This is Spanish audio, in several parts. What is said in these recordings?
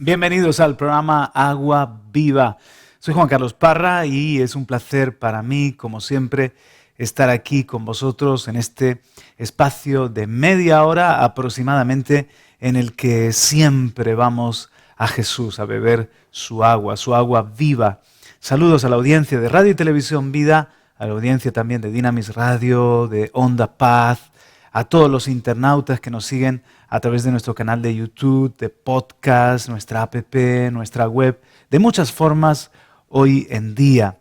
Bienvenidos al programa Agua Viva. Soy Juan Carlos Parra y es un placer para mí, como siempre, estar aquí con vosotros en este espacio de media hora aproximadamente en el que siempre vamos a Jesús a beber su agua viva. Saludos a la audiencia de Radio y Televisión Vida, a la audiencia también de Dynamis Radio, de Onda Paz, a todos los internautas que nos siguen a través de nuestro canal de YouTube, de podcast, nuestra app, nuestra web, de muchas formas hoy en día.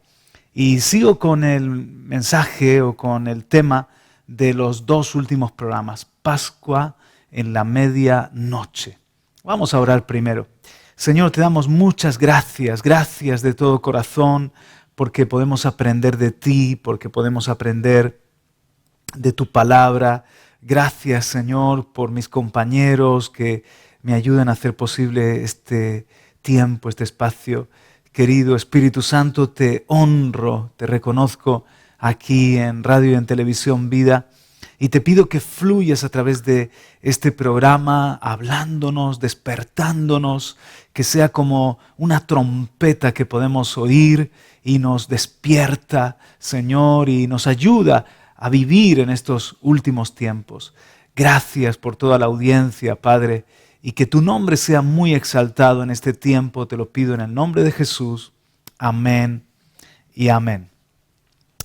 Y sigo con el mensaje o con el tema de los dos últimos programas, Pascua en la medianoche. Vamos a orar primero. Señor, te damos muchas gracias de todo corazón, porque podemos aprender de ti, porque podemos aprender de tu palabra. Gracias, Señor, por mis compañeros que me ayudan a hacer posible este tiempo, este espacio. Querido Espíritu Santo, te honro, te reconozco aquí en Radio y en Televisión Vida y te pido que fluyas a través de este programa, hablándonos, despertándonos, que sea como una trompeta que podemos oír y nos despierta, Señor, y nos ayuda a vivir en estos últimos tiempos. Gracias por toda la audiencia, Padre, y que tu nombre sea muy exaltado en este tiempo. Te lo pido en el nombre de Jesús. Amén y amén.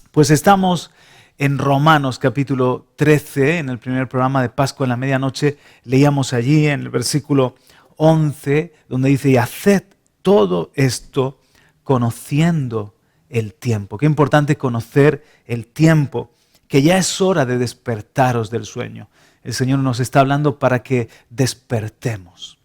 Pues estamos en Romanos capítulo 13, en el primer programa de Pascua en la medianoche. Leíamos allí en el versículo 11, donde dice, y haced todo esto conociendo el tiempo. Qué importante conocer el tiempo, que ya es hora de despertaros del sueño. El Señor nos está hablando para que despertemos,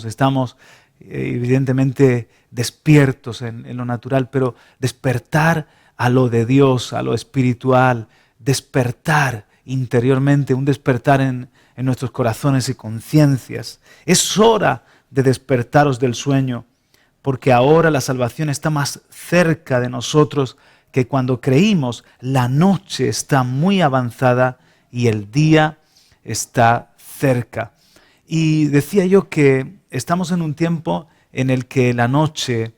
Estamos evidentemente despiertos en lo natural, pero despertar a lo de Dios, a lo espiritual, despertar interiormente, un despertar en nuestros corazones y conciencias. Es hora de despertaros del sueño, porque ahora la salvación está más cerca de nosotros que cuando creímos. La noche está muy avanzada y el día está cerca. Y decía yo que estamos en un tiempo en el que la noche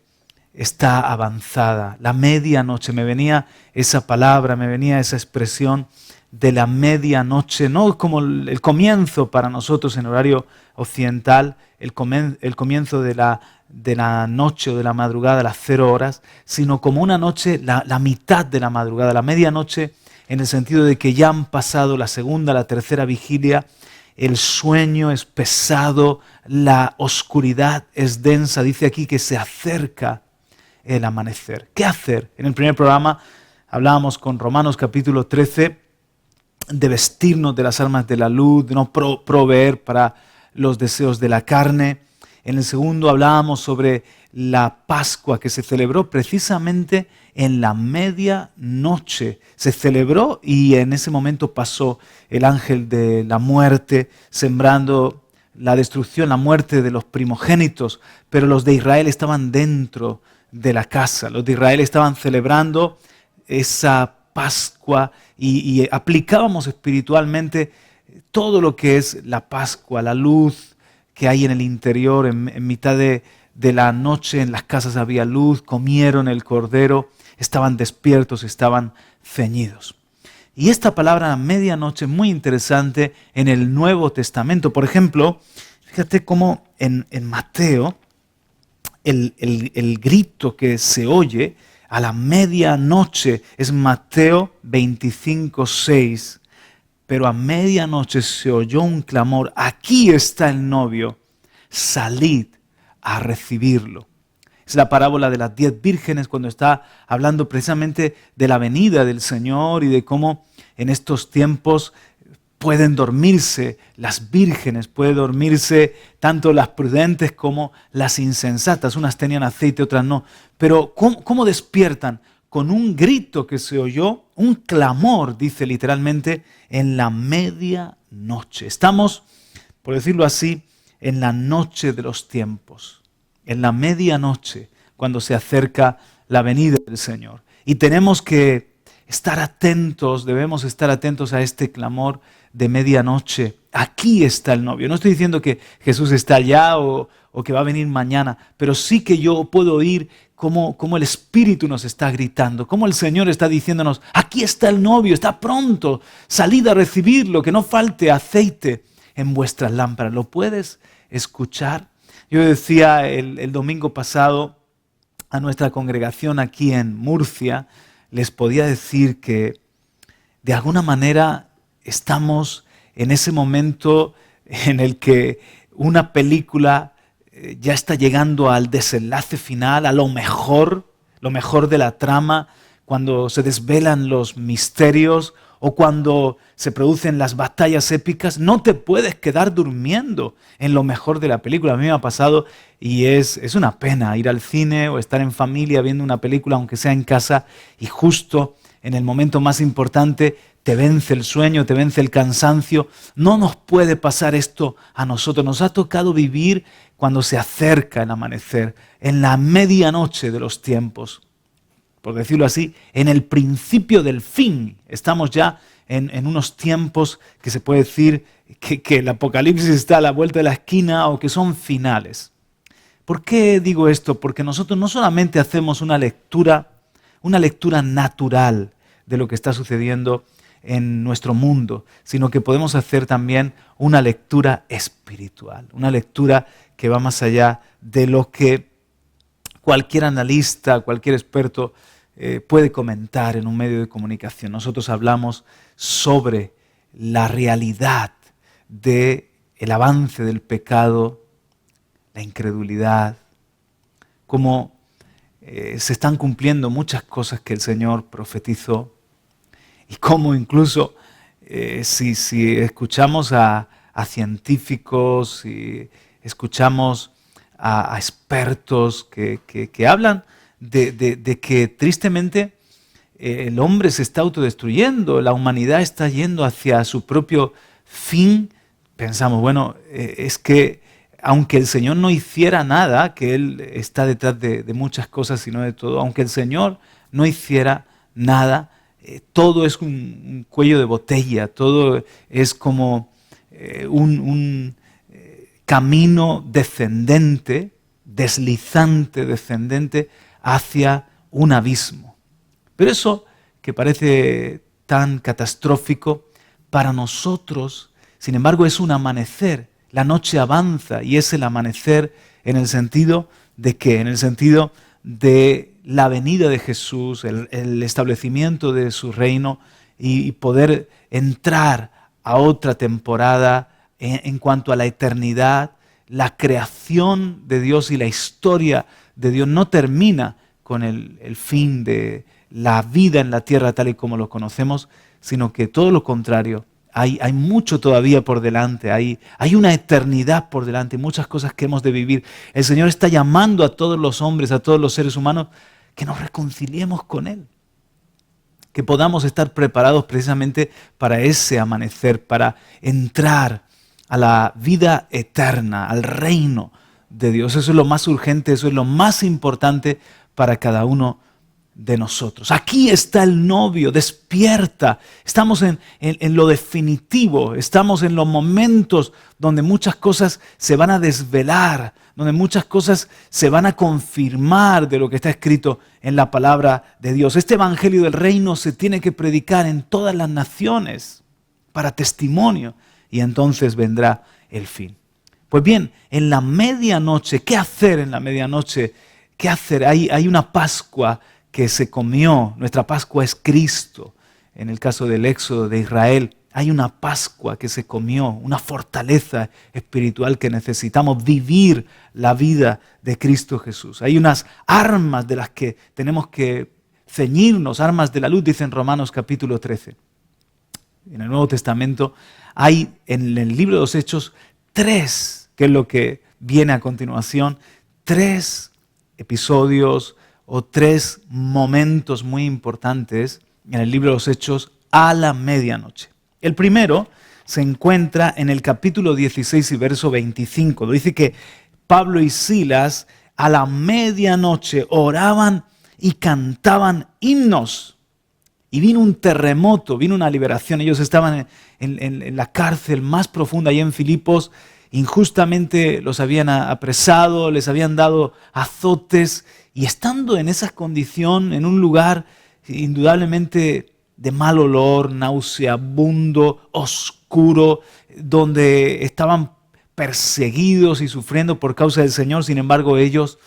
está avanzada, la medianoche. Me venía esa palabra, me venía esa expresión de la medianoche, no como el comienzo para nosotros en horario occidental, el comienzo de la noche o de la madrugada a las 0 horas, sino como una noche, la mitad de la madrugada, la medianoche, en el sentido de que ya han pasado la segunda, la tercera vigilia, el sueño es pesado, la oscuridad es densa. Dice aquí que se acerca el amanecer. ¿Qué hacer? En el primer programa hablábamos con Romanos capítulo 13 de vestirnos de las armas de la luz, de no proveer para los deseos de la carne. En el segundo hablábamos sobre la Pascua que se celebró precisamente en la medianoche. Se celebró y en ese momento pasó el ángel de la muerte, sembrando la destrucción, la muerte de los primogénitos, pero los de Israel estaban dentro de la casa. Los de Israel estaban celebrando esa Pascua y aplicábamos espiritualmente todo lo que es la Pascua, la luz que hay en el interior. En mitad de la noche en las casas había luz, comieron el cordero, estaban despiertos, estaban ceñidos. Y esta palabra medianoche es muy interesante en el Nuevo Testamento. Por ejemplo, fíjate cómo en Mateo el grito que se oye a la medianoche es Mateo 25:6. Pero a medianoche se oyó un clamor, aquí está el novio, salid a recibirlo. Es la parábola de las 10 vírgenes cuando está hablando precisamente de la venida del Señor y de cómo en estos tiempos pueden dormirse las vírgenes, puede dormirse tanto las prudentes como las insensatas. Unas tenían aceite, otras no. Pero ¿cómo despiertan? Con un grito que se oyó, un clamor, dice literalmente, en la medianoche. Estamos, por decirlo así, en la noche de los tiempos, en la medianoche, cuando se acerca la venida del Señor. Y tenemos que estar atentos, debemos estar atentos a este clamor de medianoche. Aquí está el novio. No estoy diciendo que Jesús está allá o que va a venir mañana, pero sí que yo puedo oír cómo el Espíritu nos está gritando, cómo el Señor está diciéndonos, aquí está el novio, está pronto, salid a recibirlo, que no falte aceite en vuestras lámparas. ¿Lo puedes escuchar? Yo decía el domingo pasado a nuestra congregación aquí en Murcia, les podía decir que de alguna manera estamos en ese momento en el que una película ya está llegando al desenlace final, a lo mejor de la trama, cuando se desvelan los misterios o cuando se producen las batallas épicas. No te puedes quedar durmiendo en lo mejor de la película. A mí me ha pasado y es una pena ir al cine o estar en familia viendo una película, aunque sea en casa, y justo en el momento más importante te vence el sueño, te vence el cansancio. No nos puede pasar esto a nosotros. Nos ha tocado vivir cuando se acerca el amanecer, en la medianoche de los tiempos, por decirlo así, en el principio del fin. Estamos ya en unos tiempos que se puede decir que el apocalipsis está a la vuelta de la esquina o que son finales. ¿Por qué digo esto? Porque nosotros no solamente hacemos una lectura natural de lo que está sucediendo en nuestro mundo, sino que podemos hacer también una lectura espiritual, una lectura que va más allá de lo que cualquier analista, cualquier experto puede comentar en un medio de comunicación. Nosotros hablamos sobre la realidad del avance del pecado, la incredulidad, cómo se están cumpliendo muchas cosas que el Señor profetizó, y cómo incluso si escuchamos a científicos, si escuchamos a expertos que hablan de que tristemente el hombre se está autodestruyendo, la humanidad está yendo hacia su propio fin, pensamos, bueno, es que aunque el Señor no hiciera nada, que Él está detrás de muchas cosas y no de todo, aunque el Señor no hiciera nada, todo es un cuello de botella, todo es como un camino descendente, deslizante, descendente hacia un abismo. Pero eso que parece tan catastrófico, para nosotros, sin embargo, es un amanecer. La noche avanza y es el amanecer en el sentido de ¿qué? En el sentido de la venida de Jesús, el establecimiento de su reino y poder entrar a otra temporada en cuanto a la eternidad. La creación de Dios y la historia de Dios no termina con el fin de la vida en la tierra tal y como lo conocemos, sino que todo lo contrario, hay mucho todavía por delante, hay una eternidad por delante, muchas cosas que hemos de vivir. El Señor está llamando a todos los hombres, a todos los seres humanos, que nos reconciliemos con Él, que podamos estar preparados precisamente para ese amanecer, para entrar a la vida eterna, al reino de Dios. Eso es lo más urgente, eso es lo más importante para cada uno de nosotros. Aquí está el novio, despierta. Estamos en lo definitivo, estamos en los momentos donde muchas cosas se van a desvelar, donde muchas cosas se van a confirmar de lo que está escrito en la palabra de Dios. Este evangelio del reino se tiene que predicar en todas las naciones para testimonio y entonces vendrá el fin. Pues bien, en la medianoche, ¿qué hacer en la medianoche? ¿Qué hacer? Hay una Pascua que se comió. Nuestra Pascua es Cristo. En el caso del Éxodo de Israel, hay una Pascua que se comió, una fortaleza espiritual que necesitamos vivir la vida de Cristo Jesús. Hay unas armas de las que tenemos que ceñirnos, armas de la luz, dice en Romanos capítulo 13. En el Nuevo Testamento hay en el libro de los Hechos 3, que es lo que viene a continuación, 3 episodios o 3 momentos muy importantes en el libro de los Hechos a la medianoche. El primero se encuentra en el capítulo 16 y verso 25. Dice que Pablo y Silas a la medianoche oraban y cantaban himnos y vino un terremoto, vino una liberación. Ellos estaban en la cárcel más profunda allá en Filipos, injustamente los habían apresado, les habían dado azotes, y estando en esa condición, en un lugar indudablemente de mal olor, nauseabundo, oscuro, donde estaban perseguidos y sufriendo por causa del Señor, sin embargo ellos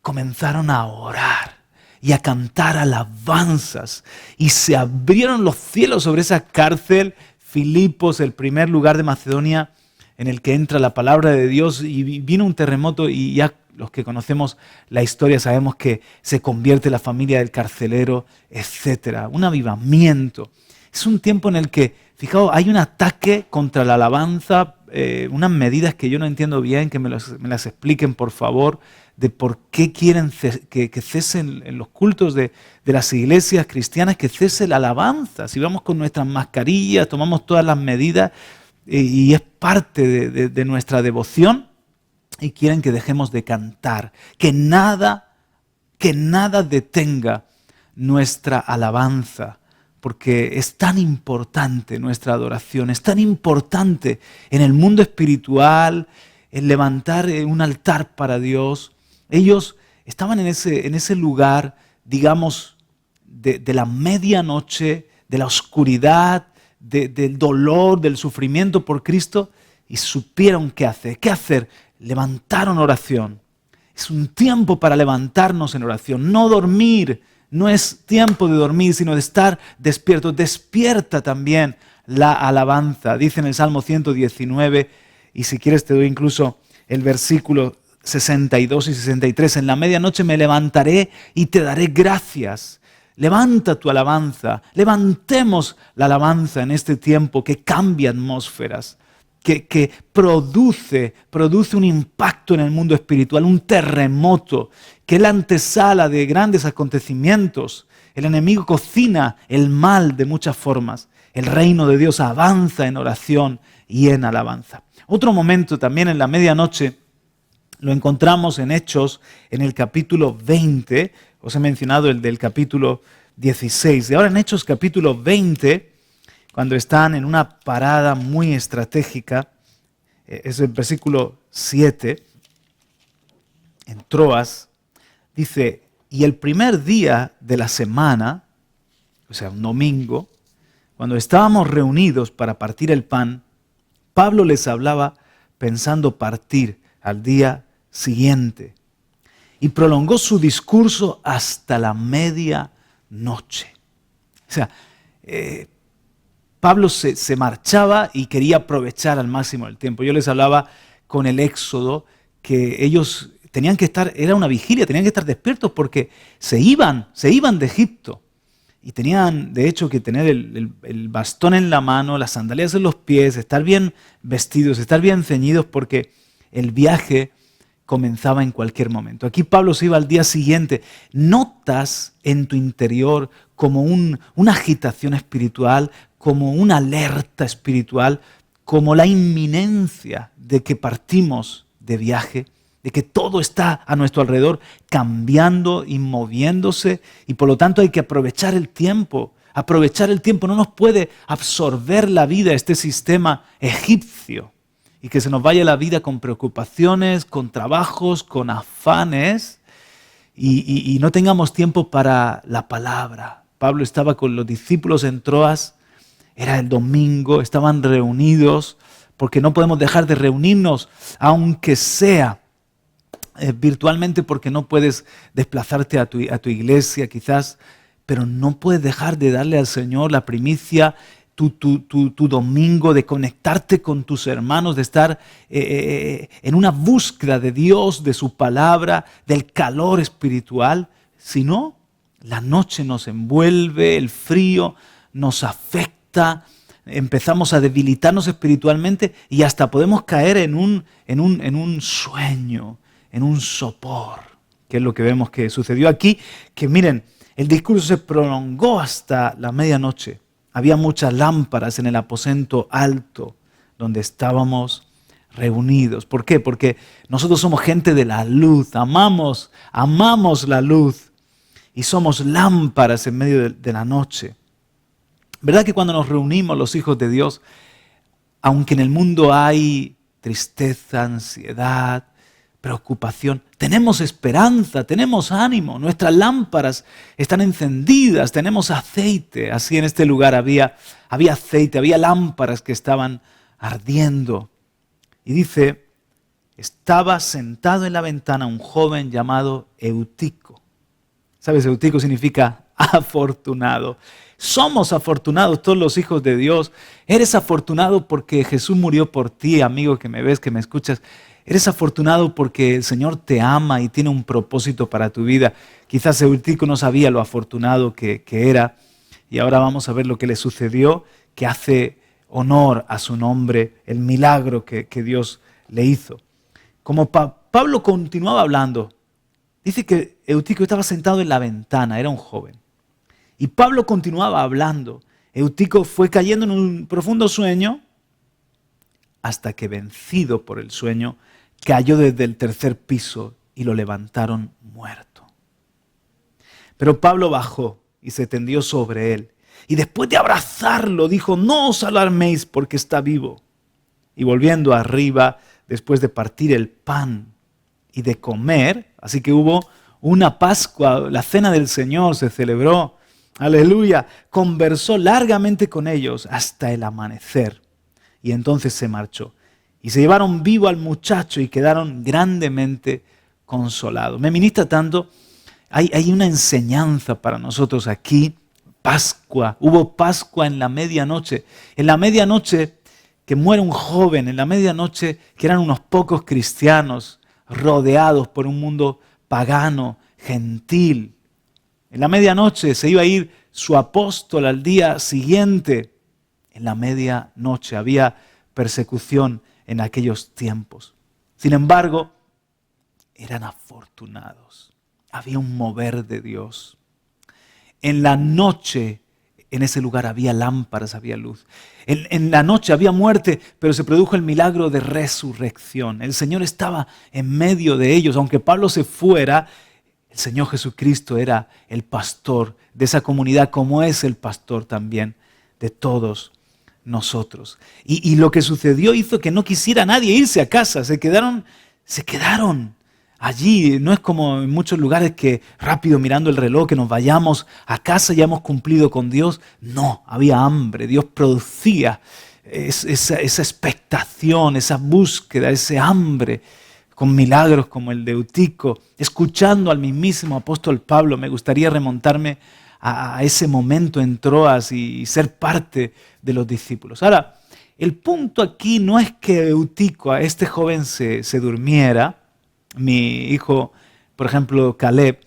comenzaron a orar y a cantar alabanzas, y se abrieron los cielos sobre esa cárcel. Filipos, el primer lugar de Macedonia en el que entra la palabra de Dios, y vino un terremoto, y ya los que conocemos la historia sabemos que se convierte la familia del carcelero, etc. Un avivamiento. Es un tiempo en el que, fijaos, hay un ataque contra la alabanza, unas medidas que yo no entiendo bien, que me las expliquen por favor, de por qué quieren que cesen en los cultos de las iglesias cristianas, que cese la alabanza. Si vamos con nuestras mascarillas, tomamos todas las medidas y es parte de nuestra devoción, y quieren que dejemos de cantar, que nada detenga nuestra alabanza, porque es tan importante nuestra adoración, es tan importante en el mundo espiritual, el levantar un altar para Dios. Ellos estaban en ese lugar, digamos, de la medianoche, de la oscuridad, del dolor, del sufrimiento por Cristo, y supieron qué hacer. ¿Qué hacer? Levantaron oración. Es un tiempo para levantarnos en oración, no dormir. No es tiempo de dormir, sino de estar despierto. Despierta también la alabanza. Dice en el Salmo 119, y si quieres te doy incluso el versículo 62 y 63. En la medianoche me levantaré y te daré gracias. Levanta tu alabanza. Levantemos la alabanza en este tiempo que cambia atmósferas, que produce un impacto en el mundo espiritual, un terremoto, que es la antesala de grandes acontecimientos. El enemigo cocina el mal de muchas formas. El reino de Dios avanza en oración y en alabanza. Otro momento también en la medianoche lo encontramos en Hechos, en el capítulo 20. Os he mencionado el del capítulo 16. Y ahora en Hechos capítulo 20, cuando están en una parada muy estratégica, es el versículo 7, en Troas, dice: y el primer día de la semana, o sea, un domingo, cuando estábamos reunidos para partir el pan, Pablo les hablaba pensando partir al día siguiente, y prolongó su discurso hasta la medianoche. O sea, Pablo se marchaba y quería aprovechar al máximo el tiempo. Yo les hablaba con el Éxodo que ellos tenían que estar, era una vigilia, tenían que estar despiertos porque se iban de Egipto. Y tenían, de hecho, que tener el bastón en la mano, las sandalias en los pies, estar bien vestidos, estar bien ceñidos, porque el viaje comenzaba en cualquier momento. Aquí Pablo se iba al día siguiente. ¿Notas en tu interior como una agitación espiritual, como una alerta espiritual, como la inminencia de que partimos de viaje, de que todo está a nuestro alrededor cambiando y moviéndose, y por lo tanto hay que aprovechar el tiempo? Aprovechar el tiempo, no nos puede absorber la vida este sistema egipcio y que se nos vaya la vida con preocupaciones, con trabajos, con afanes, y no tengamos tiempo para la palabra. Pablo estaba con los discípulos en Troas, era el domingo, estaban reunidos, porque no podemos dejar de reunirnos, aunque sea virtualmente, porque no puedes desplazarte a tu iglesia quizás, pero no puedes dejar de darle al Señor la primicia, tu domingo, de conectarte con tus hermanos, de estar en una búsqueda de Dios, de su palabra, del calor espiritual. Si no, la noche nos envuelve, el frío nos afecta, empezamos a debilitarnos espiritualmente y hasta podemos caer en un sueño, en un sopor, que es lo que vemos que sucedió aquí, que miren, el discurso se prolongó hasta la medianoche. Había muchas lámparas en el aposento alto donde estábamos reunidos. ¿Por qué? Porque nosotros somos gente de la luz, amamos la luz y somos lámparas en medio de la noche. ¿Verdad que cuando nos reunimos los hijos de Dios, aunque en el mundo hay tristeza, ansiedad, preocupación, tenemos esperanza, tenemos ánimo, nuestras lámparas están encendidas, tenemos aceite? Así en este lugar había aceite, había lámparas que estaban ardiendo. Y dice, estaba sentado en la ventana un joven llamado Eutico. ¿Sabes? Eutico significa afortunado. Somos afortunados todos los hijos de Dios. Eres afortunado porque Jesús murió por ti, amigo que me ves, que me escuchas. Eres afortunado porque el Señor te ama y tiene un propósito para tu vida. Quizás Eutico no sabía lo afortunado que era, y ahora vamos a ver lo que le sucedió, que hace honor a su nombre, el milagro que Dios le hizo. Como Pablo continuaba hablando, dice que Eutico estaba sentado en la ventana, era un joven. Y Pablo continuaba hablando. Eutico fue cayendo en un profundo sueño hasta que, vencido por el sueño, cayó desde el tercer piso y lo levantaron muerto. Pero Pablo bajó y se tendió sobre él. Y después de abrazarlo dijo, no os alarméis porque está vivo. Y volviendo arriba, después de partir el pan y de comer, así que hubo una Pascua, la cena del Señor se celebró, aleluya, conversó largamente con ellos hasta el amanecer. Y entonces se marchó. Y se llevaron vivo al muchacho y quedaron grandemente consolados. Me ministra tanto, hay una enseñanza para nosotros aquí. Pascua, hubo Pascua en la medianoche. En la medianoche que muere un joven, en la medianoche que eran unos pocos cristianos rodeados por un mundo pagano, gentil. En la medianoche se iba a ir su apóstol al día siguiente. En la medianoche había persecución en aquellos tiempos. Sin embargo, eran afortunados. Había un mover de Dios. En la noche, en ese lugar había lámparas, había luz. En la noche había muerte, pero se produjo el milagro de resurrección. El Señor estaba en medio de ellos. Aunque Pablo se fuera, el Señor Jesucristo era el pastor de esa comunidad, como es el pastor también de todos nosotros. Y lo que sucedió hizo que no quisiera nadie irse a casa. Se quedaron allí. No es como en muchos lugares que rápido mirando el reloj, que nos vayamos a casa y ya hemos cumplido con Dios. No, había hambre. Dios producía esa expectación, esa búsqueda, ese hambre con milagros como el de Eutico. Escuchando al mismísimo apóstol Pablo, me gustaría remontarme a ese momento en Troas y ser parte de los discípulos. Ahora, el punto aquí no es que Eutico, a este joven, se durmiera. Mi hijo, por ejemplo, Caleb,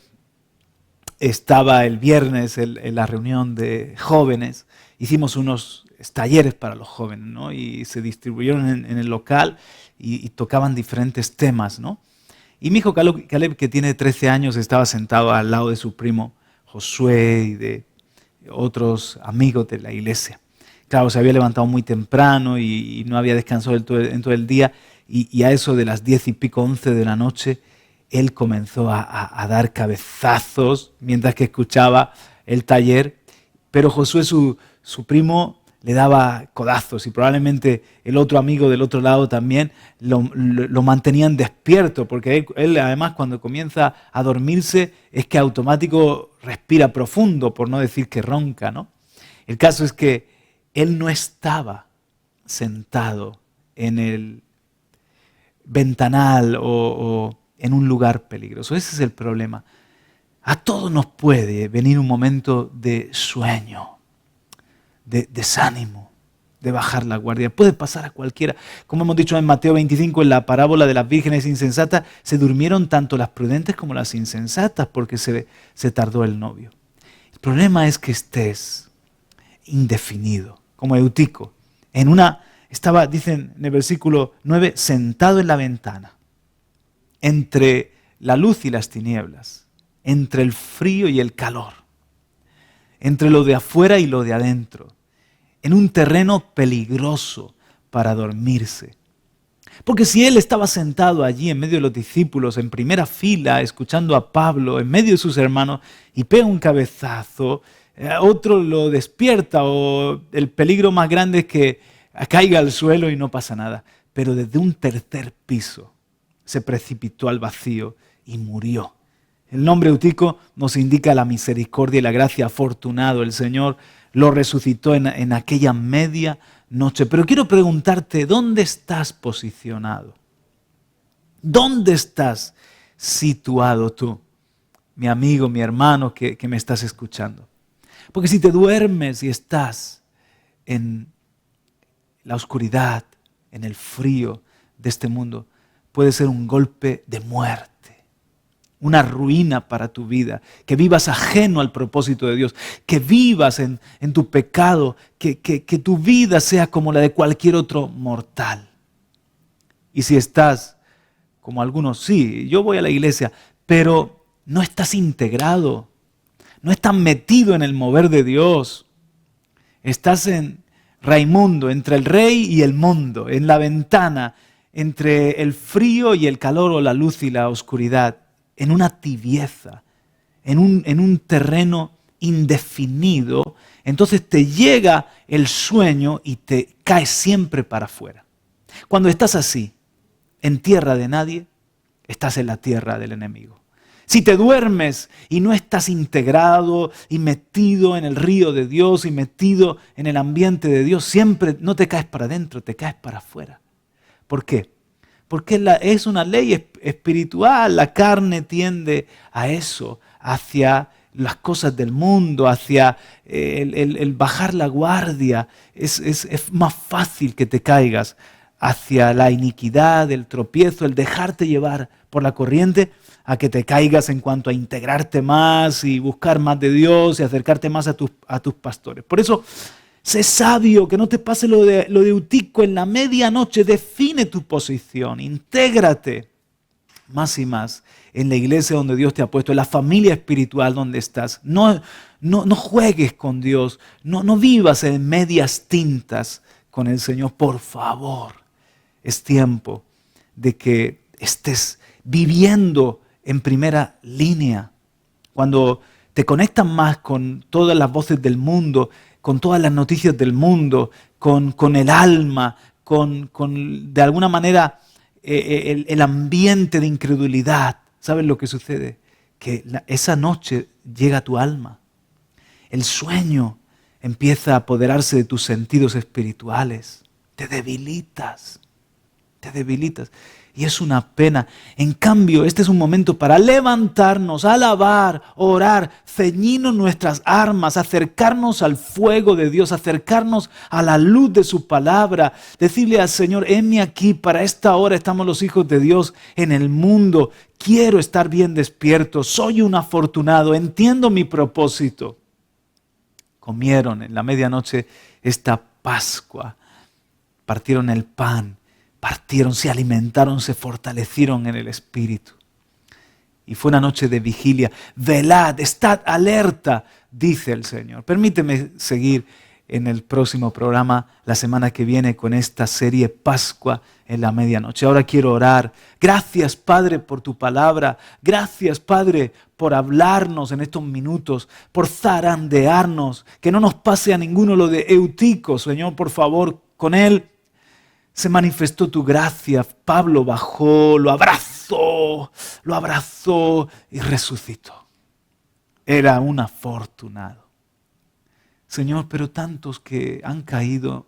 estaba el viernes en la reunión de jóvenes. Hicimos unos talleres para los jóvenes, ¿no? Y se distribuyeron en el local y tocaban diferentes temas, ¿no? Y mi hijo Caleb, que tiene 13 años, estaba sentado al lado de su primo Josué y de otros amigos de la iglesia. Claro, se había levantado muy temprano y no había descansado en todo el día. Y a eso de las 10 y pico, 11 de la noche, él comenzó a dar cabezazos mientras que escuchaba el taller. Pero Josué, su primo, le daba codazos y probablemente el otro amigo del otro lado también lo mantenían despierto, porque él además cuando comienza a dormirse es que automático respira profundo, por no decir que ronca, ¿no? El caso es que él no estaba sentado en el ventanal o en un lugar peligroso. Ese es el problema. A todos nos puede venir un momento de sueño, de desánimo, de bajar la guardia. Puede pasar a cualquiera. Como hemos dicho en Mateo 25, en la parábola de las vírgenes insensatas, se durmieron tanto las prudentes como las insensatas porque se tardó el novio. El problema es que estés indefinido, como Eutico. Estaba, dicen en el versículo 9, sentado en la ventana, entre la luz y las tinieblas, entre el frío y el calor, entre lo de afuera y lo de adentro, en un terreno peligroso para dormirse. Porque si él estaba sentado allí en medio de los discípulos, en primera fila, escuchando a Pablo, en medio de sus hermanos, y pega un cabezazo, otro lo despierta o el peligro más grande es que caiga al suelo y no pasa nada. Pero desde un tercer piso se precipitó al vacío y murió. El nombre Eutico nos indica la misericordia y la gracia. Afortunado, el Señor lo resucitó en aquella media noche. Pero quiero preguntarte, ¿dónde estás posicionado? ¿Dónde estás situado tú, mi amigo, mi hermano que me estás escuchando? Porque si te duermes y estás en la oscuridad, en el frío de este mundo, puede ser un golpe de muerte, una ruina para tu vida, que vivas ajeno al propósito de Dios, que vivas en tu pecado, que tu vida sea como la de cualquier otro mortal. Y si estás, como algunos, sí, yo voy a la iglesia, pero no estás integrado, no estás metido en el mover de Dios, estás en Raimundo, entre el rey y el mundo, en la ventana, entre el frío y el calor o la luz y la oscuridad, en una tibieza, en un terreno indefinido, entonces te llega el sueño y te caes siempre para afuera. Cuando estás así, en tierra de nadie, estás en la tierra del enemigo. Si te duermes y no estás integrado y metido en el río de Dios y metido en el ambiente de Dios, siempre no te caes para adentro, te caes para afuera. ¿Por qué? Porque es una ley espiritual, la carne tiende a eso, hacia las cosas del mundo, hacia el bajar la guardia. Es más fácil que te caigas hacia la iniquidad, el tropiezo, el dejarte llevar por la corriente, a que te caigas en cuanto a integrarte más y buscar más de Dios y acercarte más a tus pastores. Por eso, sé sabio, que no te pase lo de Eutico en la medianoche, define tu posición, intégrate más y más en la iglesia donde Dios te ha puesto, en la familia espiritual donde estás. No juegues con Dios, no vivas en medias tintas con el Señor, por favor. Es tiempo de que estés viviendo en primera línea. Cuando te conectas más con todas las voces del mundo, con todas las noticias del mundo, con el alma, con de alguna manera el ambiente de incredulidad, ¿sabes lo que sucede? Que esa noche llega a tu alma. El sueño empieza a apoderarse de tus sentidos espirituales. Te debilitas. Y es una pena. En cambio, este es un momento para levantarnos, alabar, orar, ceñirnos nuestras armas, acercarnos al fuego de Dios, acercarnos a la luz de su palabra, decirle al Señor, heme aquí, para esta hora estamos los hijos de Dios en el mundo, quiero estar bien despierto, soy un afortunado, entiendo mi propósito. Comieron en la medianoche esta Pascua, partieron el pan, partieron, se alimentaron, se fortalecieron en el Espíritu. Y fue una noche de vigilia. Velad, estad alerta, dice el Señor. Permíteme seguir en el próximo programa, la semana que viene, con esta serie Pascua en la medianoche. Ahora quiero orar. Gracias, Padre, por tu palabra. Gracias, Padre, por hablarnos en estos minutos, por zarandearnos. Que no nos pase a ninguno lo de Eutico, Señor, por favor, con él se manifestó tu gracia. Pablo bajó, lo abrazó y resucitó. Era un afortunado. Señor, pero tantos que han caído,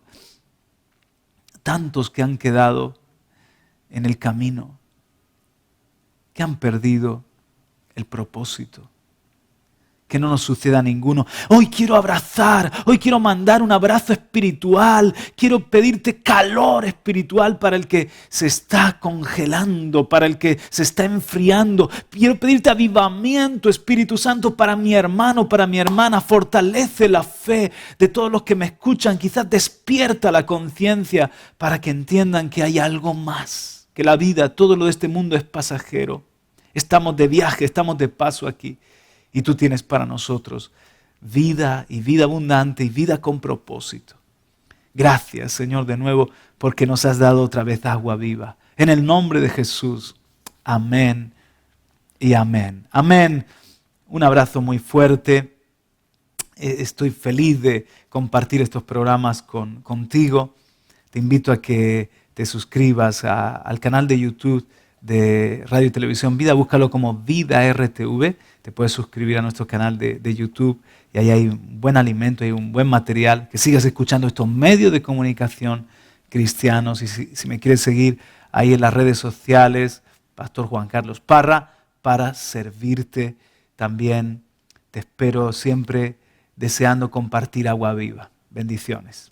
tantos que han quedado en el camino, que han perdido el propósito. Que no nos suceda a ninguno. Hoy quiero abrazar, hoy quiero mandar un abrazo espiritual, quiero pedirte calor espiritual para el que se está congelando, para el que se está enfriando. Quiero pedirte avivamiento, Espíritu Santo, para mi hermano, para mi hermana. Fortalece la fe de todos los que me escuchan, quizás despierta la conciencia para que entiendan que hay algo más, que la vida, todo lo de este mundo es pasajero. Estamos de viaje, estamos de paso aquí. Y tú tienes para nosotros vida y vida abundante y vida con propósito. Gracias, Señor, de nuevo, porque nos has dado otra vez agua viva. En el nombre de Jesús. Amén y amén. Amén. Un abrazo muy fuerte Estoy feliz de compartir estos programas contigo. Te invito a que te suscribas al canal de YouTube de Radio y Televisión Vida. Búscalo como Vida RTV. Te puedes suscribir a nuestro canal de YouTube y ahí hay un buen alimento, hay un buen material. Que sigas escuchando estos medios de comunicación cristianos. Y si me quieres seguir ahí en las redes sociales, Pastor Juan Carlos Parra, para servirte también. Te espero siempre deseando compartir agua viva. Bendiciones.